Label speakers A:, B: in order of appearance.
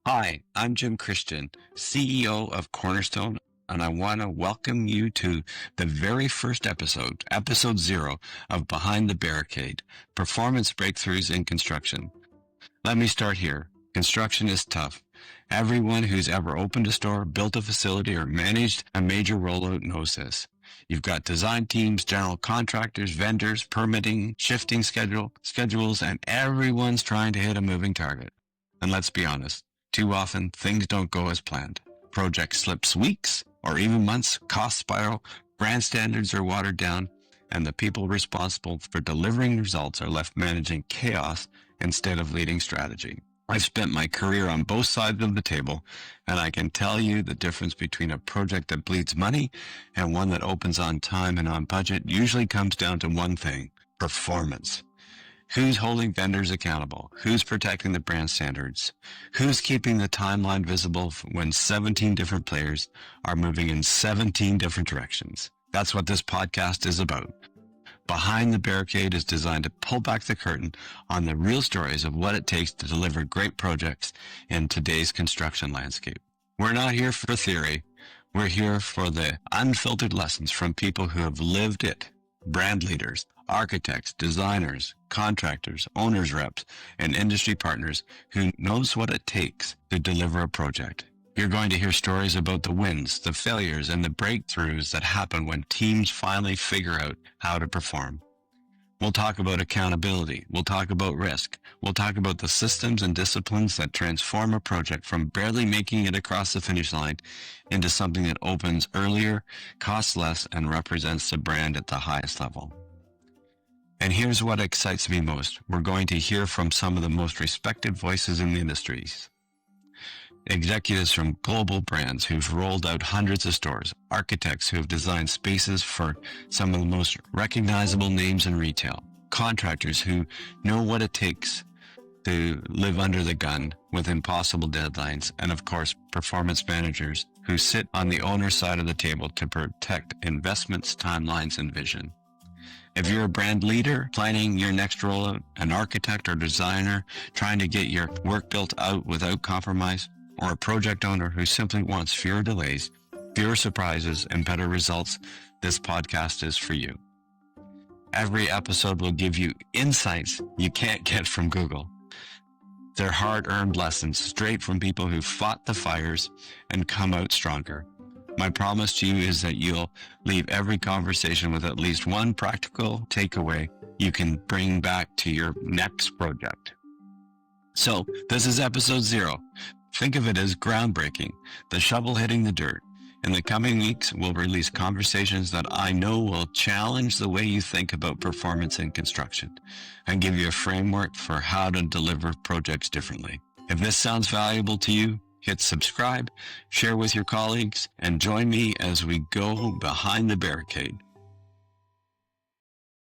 A: Hi, I'm Jim Christian, CEO of Cornerstone, and I want to welcome you to the very first episode 0 of Behind the Barricade, Performance Breakthroughs in Construction. Let me start here. Construction is tough. Everyone who's ever opened a store, built a facility, or managed a major rollout knows this. You've got design teams, general contractors, vendors, permitting, shifting schedules, and everyone's trying to hit a moving target. And let's be honest, too often things don't go as planned. Project slips weeks or even months, costs spiral, brand standards are watered down, and the people responsible for delivering results are left managing chaos instead of leading strategy. I've spent my career on both sides of the table, and I can tell you the difference between a project that bleeds money and one that opens on time and on budget usually comes down to one thing: performance. Who's holding vendors accountable? Who's protecting the brand standards? Who's keeping the timeline visible when 17 different players are moving in 17 different directions? That's what this podcast is about. Behind the Barricade is designed to pull back the curtain on the real stories of what it takes to deliver great projects in today's construction landscape. We're not here for theory. We're here for the unfiltered lessons from people who have lived it. Brand leaders, architects, designers, contractors, owners reps, and industry partners who knows what it takes to deliver a project. You're going to hear stories about the wins, the failures, and the breakthroughs that happen when teams finally figure out how to perform. We'll talk about accountability. We'll talk about risk. We'll talk about the systems and disciplines that transform a project from barely making it across the finish line into something that opens earlier, costs less, and represents the brand at the highest level. And here's what excites me most. We're going to hear from some of the most respected voices in the industries. Executives from global brands who've rolled out hundreds of stores, architects who have designed spaces for some of the most recognizable names in retail, contractors who know what it takes to live under the gun with impossible deadlines, and of course, performance managers who sit on the owner side of the table to protect investments, timelines, and vision. If you're a brand leader planning your next rollout, an architect or designer trying to get your work built out without compromise, or a project owner who simply wants fewer delays, fewer surprises, and better results, this podcast is for you. Every episode will give you insights you can't get from Google. They're hard-earned lessons straight from people who fought the fires and come out stronger. My promise to you is that you'll leave every conversation with at least one practical takeaway you can bring back to your next project. So, this is episode 0. Think of it as groundbreaking, the shovel hitting the dirt. In the coming weeks, we'll release conversations that I know will challenge the way you think about performance in construction and give you a framework for how to deliver projects differently. If this sounds valuable to you, hit subscribe, share with your colleagues, and join me as we go behind the barricade.